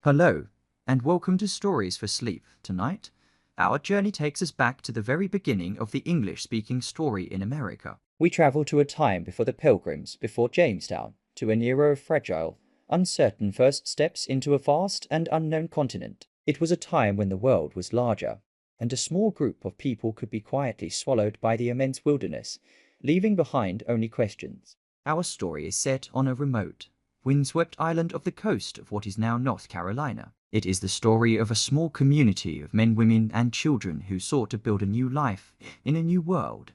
Hello, and welcome to Stories for Sleep. Tonight, our journey takes us back to the very beginning of the English-speaking story in America. We travel to a time before the Pilgrims, before Jamestown, to an era of fragile, uncertain first steps into a vast and unknown continent. It was a time when the world was larger, and a small group of people could be quietly swallowed by the immense wilderness, leaving behind only questions. Our story is set on a remote, windswept island of the coast of what is now North Carolina. It is the story of a small community of men, women, and children who sought to build a new life in a new world,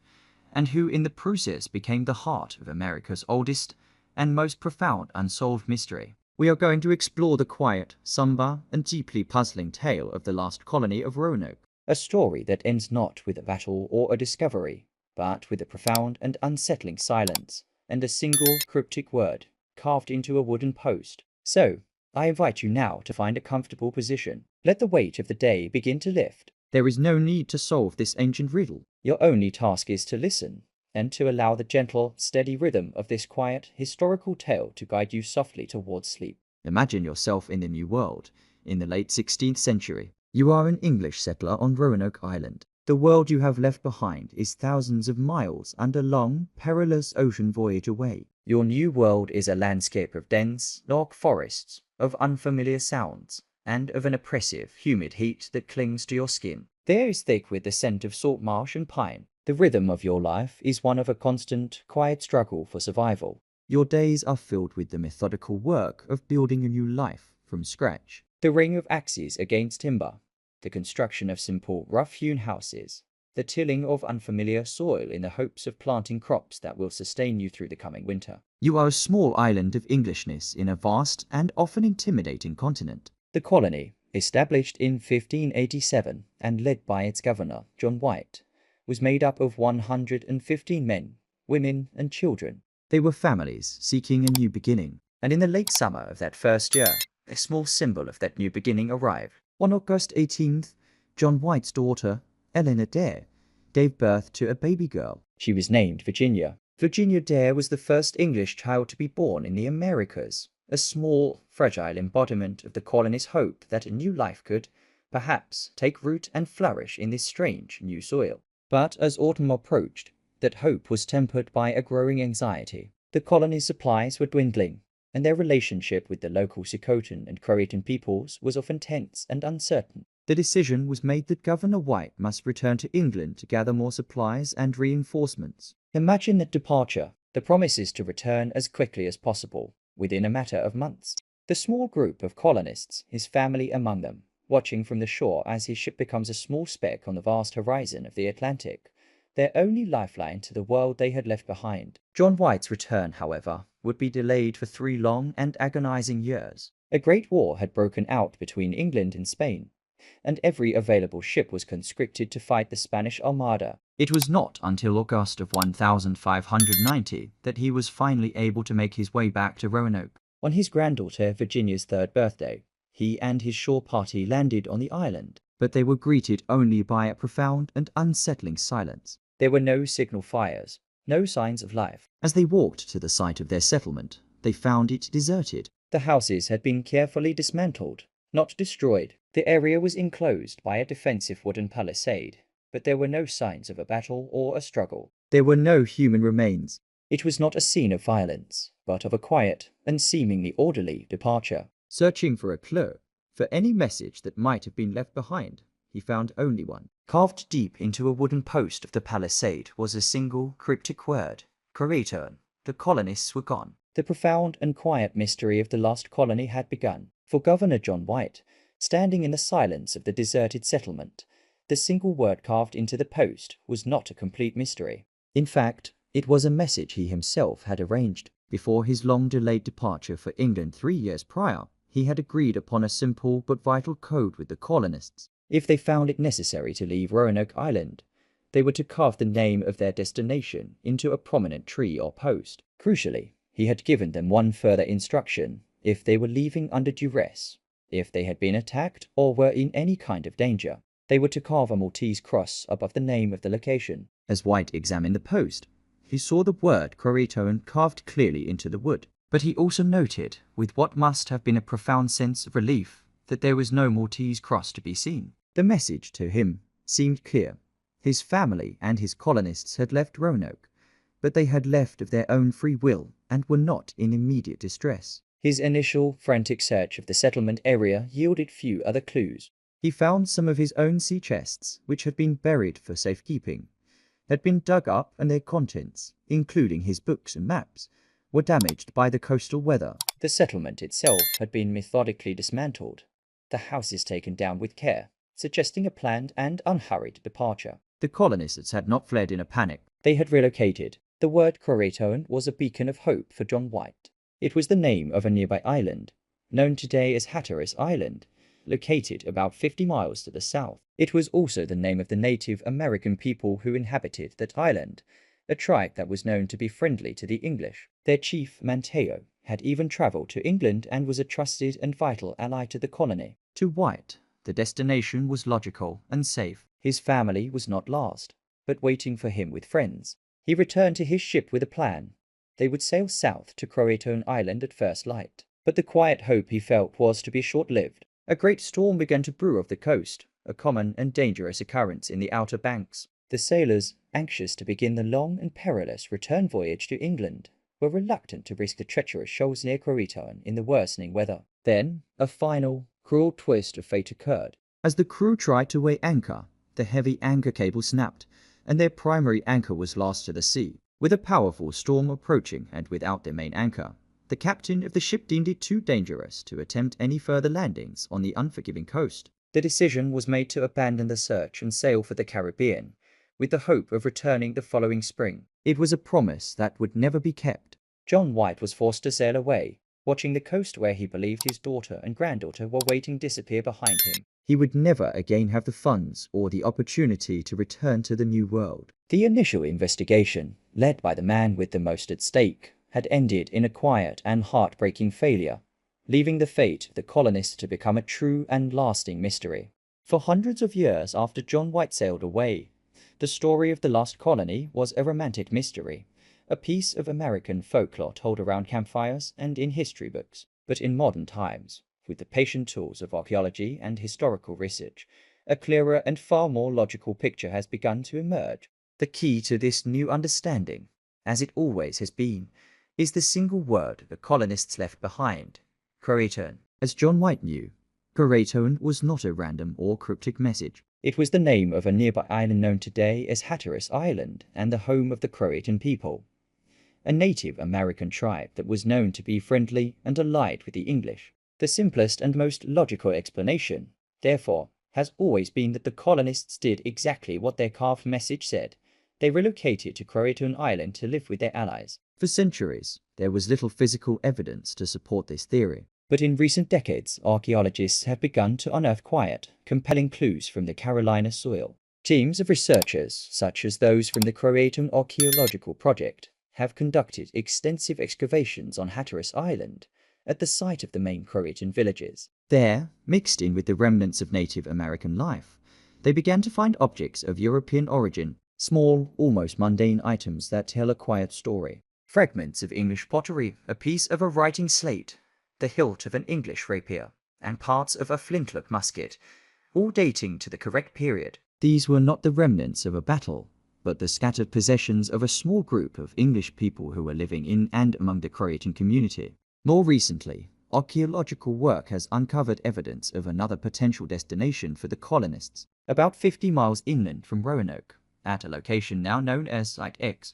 and who in the process became the heart of America's oldest and most profound unsolved mystery. We are going to explore the quiet, somber, and deeply puzzling tale of the last colony of Roanoke, a story that ends not with a battle or a discovery, but with a profound and unsettling silence and a single cryptic word carved into a wooden post. So, I invite you now to find a comfortable position. Let the weight of the day begin to lift. There is no need to solve this ancient riddle. Your only task is to listen, and to allow the gentle, steady rhythm of this quiet, historical tale to guide you softly towards sleep. Imagine yourself in the New World, in the late 16th century. You are an English settler on Roanoke Island. The world you have left behind is thousands of miles and a long, perilous ocean voyage away. Your new world is a landscape of dense, dark forests, of unfamiliar sounds, and of an oppressive, humid heat that clings to your skin. The air is thick with the scent of salt marsh and pine. The rhythm of your life is one of a constant, quiet struggle for survival. Your days are filled with the methodical work of building a new life from scratch. The ring of axes against timber, the construction of simple, rough-hewn houses, the tilling of unfamiliar soil in the hopes of planting crops that will sustain you through the coming winter. You are a small island of Englishness in a vast and often intimidating continent. The colony, established in 1587 and led by its governor, John White, was made up of 115 men, women, and children. They were families seeking a new beginning, and in the late summer of that first year, a small symbol of that new beginning arrived. On August 18th, John White's daughter, Eleanor Dare, gave birth to a baby girl. She was named Virginia. Virginia Dare was the first English child to be born in the Americas, a small, fragile embodiment of the colony's hope that a new life could, perhaps, take root and flourish in this strange new soil. But as autumn approached, that hope was tempered by a growing anxiety. The colony's supplies were dwindling, and their relationship with the local CROATOAN and CROATOAN peoples was often tense and uncertain. The decision was made that Governor White must return to England to gather more supplies and reinforcements. Imagine that departure, the promises to return as quickly as possible, within a matter of months. The small group of colonists, his family among them, watching from the shore as his ship becomes a small speck on the vast horizon of the Atlantic, their only lifeline to the world they had left behind. John White's return, however, would be delayed for 3 long and agonizing years. A great war had broken out between England and Spain, and every available ship was conscripted to fight the Spanish Armada. It was not until August of 1590 that he was finally able to make his way back to Roanoke. On his granddaughter Virginia's 3rd birthday, he and his shore party landed on the island, but they were greeted only by a profound and unsettling silence. There were no signal fires, no signs of life. As they walked to the site of their settlement, they found it deserted. The houses had been carefully dismantled, not destroyed. The area was enclosed by a defensive wooden palisade, but there were no signs of a battle or a struggle. There were no human remains. It was not a scene of violence, but of a quiet and seemingly orderly departure. Searching for a clue, for any message that might have been left behind, he found only one. Carved deep into a wooden post of the palisade was a single cryptic word: CROATOAN. The colonists were gone. The profound and quiet mystery of the lost colony had begun. For Governor John White, standing in the silence of the deserted settlement, the single word carved into the post was not a complete mystery. In fact, it was a message he himself had arranged. Before his long-delayed departure for England 3 years prior, he had agreed upon a simple but vital code with the colonists. If they found it necessary to leave Roanoke Island, they were to carve the name of their destination into a prominent tree or post. Crucially, he had given them one further instruction: if they were leaving under duress, if they had been attacked or were in any kind of danger, they were to carve a Maltese cross above the name of the location. As White examined the post, he saw the word CROATOAN carved clearly into the wood, but he also noted, with what must have been a profound sense of relief, that there was no Maltese cross to be seen. The message to him seemed clear. His family and his colonists had left Roanoke, but they had left of their own free will and were not in immediate distress. His initial frantic search of the settlement area yielded few other clues. He found some of his own sea chests, which had been buried for safekeeping, had been dug up, and their contents, including his books and maps, were damaged by the coastal weather. The settlement itself had been methodically dismantled, the houses taken down with care, suggesting a planned and unhurried departure. The colonists had not fled in a panic. They had relocated. The word CROATOAN was a beacon of hope for John White. It was the name of a nearby island, known today as Hatteras Island, located about 50 miles to the south. It was also the name of the Native American people who inhabited that island, a tribe that was known to be friendly to the English. Their chief, Manteo, had even traveled to England and was a trusted and vital ally to the colony. To White, the destination was logical and safe. His family was not lost, but waiting for him with friends. He returned to his ship with a plan. They would sail south to CROATOAN Island at first light. But the quiet hope he felt was to be short-lived. A great storm began to brew off the coast, a common and dangerous occurrence in the Outer Banks. The sailors, anxious to begin the long and perilous return voyage to England, were reluctant to risk the treacherous shoals near CROATOAN in the worsening weather. Then, a final, cruel twist of fate occurred. As the crew tried to weigh anchor, the heavy anchor cable snapped, and their primary anchor was lost to the sea. With a powerful storm approaching and without their main anchor, the captain of the ship deemed it too dangerous to attempt any further landings on the unforgiving coast. The decision was made to abandon the search and sail for the Caribbean, with the hope of returning the following spring. It was a promise that would never be kept. John White was forced to sail away, watching the coast where he believed his daughter and granddaughter were waiting disappear behind him. He would never again have the funds or the opportunity to return to the New World. The initial investigation, led by the man with the most at stake, had ended in a quiet and heartbreaking failure, leaving the fate of the colonists to become a true and lasting mystery. For hundreds of years after John White sailed away, the story of the lost colony was a romantic mystery, a piece of American folklore told around campfires and in history books. But in modern times, with the patient tools of archaeology and historical research, a clearer and far more logical picture has begun to emerge. The key to this new understanding, as it always has been, is the single word the colonists left behind: CROATOAN. As John White knew, CROATOAN was not a random or cryptic message. It was the name of a nearby island known today as Hatteras Island and the home of the Croatan people, a Native American tribe that was known to be friendly and allied with the English. The simplest and most logical explanation, therefore, has always been that the colonists did exactly what their carved message said. They relocated to CROATOAN Island to live with their allies. For centuries, there was little physical evidence to support this theory. But in recent decades, archaeologists have begun to unearth quiet, compelling clues from the Carolina soil. Teams of researchers, such as those from the CROATOAN Archaeological Project, have conducted extensive excavations on Hatteras Island, at the site of the main Croatan villages. There, mixed in with the remnants of Native American life, they began to find objects of European origin, small, almost mundane items that tell a quiet story. Fragments of English pottery, a piece of a writing slate, the hilt of an English rapier, and parts of a flintlock musket, all dating to the correct period. These were not the remnants of a battle, but the scattered possessions of a small group of English people who were living in and among the Croatan community. More recently, archaeological work has uncovered evidence of another potential destination for the colonists, about 50 miles inland from Roanoke, at a location now known as Site X.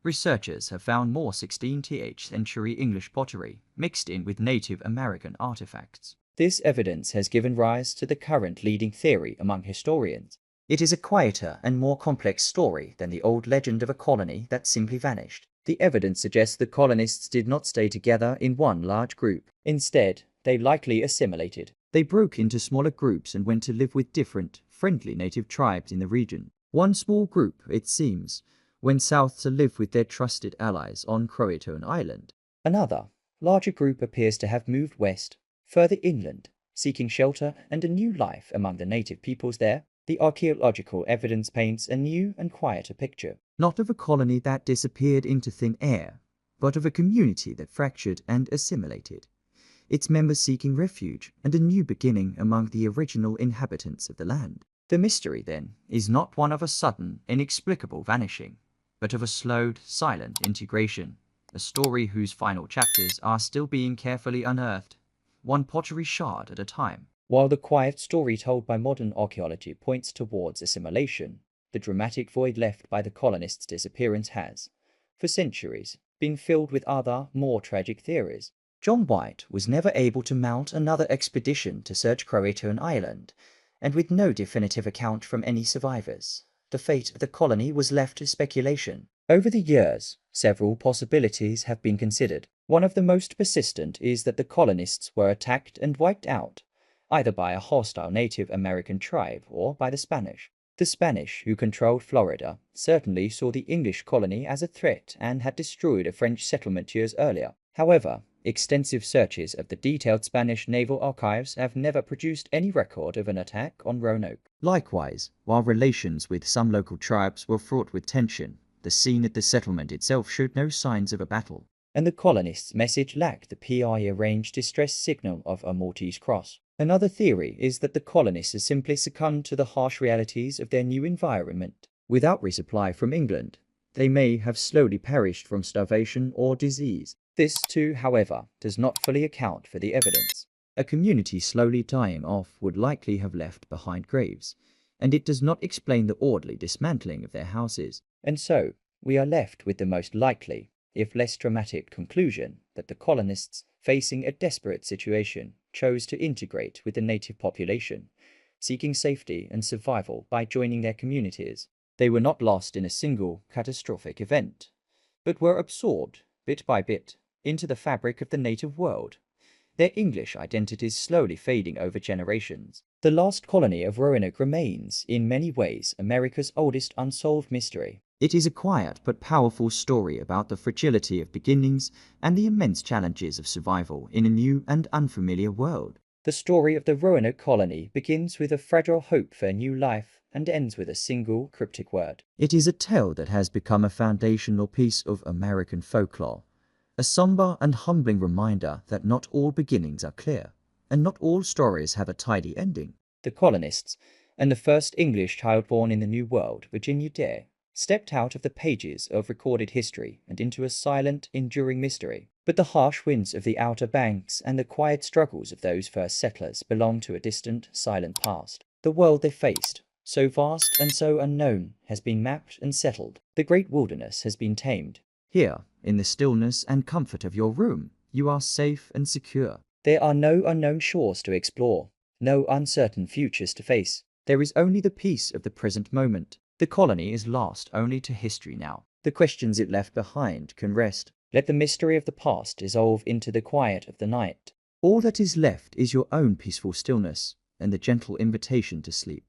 Researchers have found more 16th century English pottery mixed in with Native American artifacts. This evidence has given rise to the current leading theory among historians. It is a quieter and more complex story than the old legend of a colony that simply vanished. The evidence suggests the colonists did not stay together in one large group. Instead, they likely assimilated. They broke into smaller groups and went to live with different, friendly native tribes in the region. One small group, it seems, went south to live with their trusted allies on CROATOAN Island. Another, larger group appears to have moved west, further inland, seeking shelter and a new life among the native peoples there. The archaeological evidence paints a new and quieter picture, not of a colony that disappeared into thin air, but of a community that fractured and assimilated. its members seeking refuge and a new beginning among the original inhabitants of the land. The mystery, then, is not one of a sudden, inexplicable vanishing, but of a slowed, silent integration, a story whose final chapters are still being carefully unearthed, one pottery shard at a time. While the quiet story told by modern archaeology points towards assimilation, the dramatic void left by the colonists' disappearance has, for centuries, been filled with other, more tragic theories. John White was never able to mount another expedition to search CROATOAN Island, and with no definitive account from any survivors, the fate of the colony was left to speculation. Over the years, several possibilities have been considered. One of the most persistent is that the colonists were attacked and wiped out, either by a hostile Native American tribe or by the Spanish. The Spanish, who controlled Florida, certainly saw the English colony as a threat and had destroyed a French settlement years earlier. However, extensive searches of the detailed Spanish naval archives have never produced any record of an attack on Roanoke. Likewise, while relations with some local tribes were fraught with tension, the scene at the settlement itself showed no signs of a battle, and the colonists' message lacked the PI-arranged distress signal of a Maltese cross. Another theory is that the colonists simply succumbed to the harsh realities of their new environment. Without resupply from England, they may have slowly perished from starvation or disease. This too, however, does not fully account for the evidence. A community slowly dying off would likely have left behind graves, and it does not explain the orderly dismantling of their houses. And so, we are left with the most likely, if less dramatic, conclusion that the colonists, facing a desperate situation, chose to integrate with the native population, seeking safety and survival by joining their communities. They were not lost in a single catastrophic event, but were absorbed, bit by bit, into the fabric of the native world, their English identities slowly fading over generations. The last colony of Roanoke remains, in many ways, America's oldest unsolved mystery. It is a quiet but powerful story about the fragility of beginnings and the immense challenges of survival in a new and unfamiliar world. The story of the Roanoke colony begins with a fragile hope for a new life and ends with a single cryptic word. It is a tale that has become a foundational piece of American folklore, a somber and humbling reminder that not all beginnings are clear, and not all stories have a tidy ending. The colonists, and the first English child born in the New World, Virginia Dare, stepped out of the pages of recorded history and into a silent, enduring mystery. But the harsh winds of the Outer Banks and the quiet struggles of those first settlers belong to a distant, silent past. The world they faced, so vast and so unknown, has been mapped and settled. The great wilderness has been tamed. Here, in the stillness and comfort of your room, you are safe and secure. There are no unknown shores to explore, no uncertain futures to face. There is only the peace of the present moment. The colony is lost only to history now. The questions it left behind can rest. Let the mystery of the past dissolve into the quiet of the night. All that is left is your own peaceful stillness and the gentle invitation to sleep.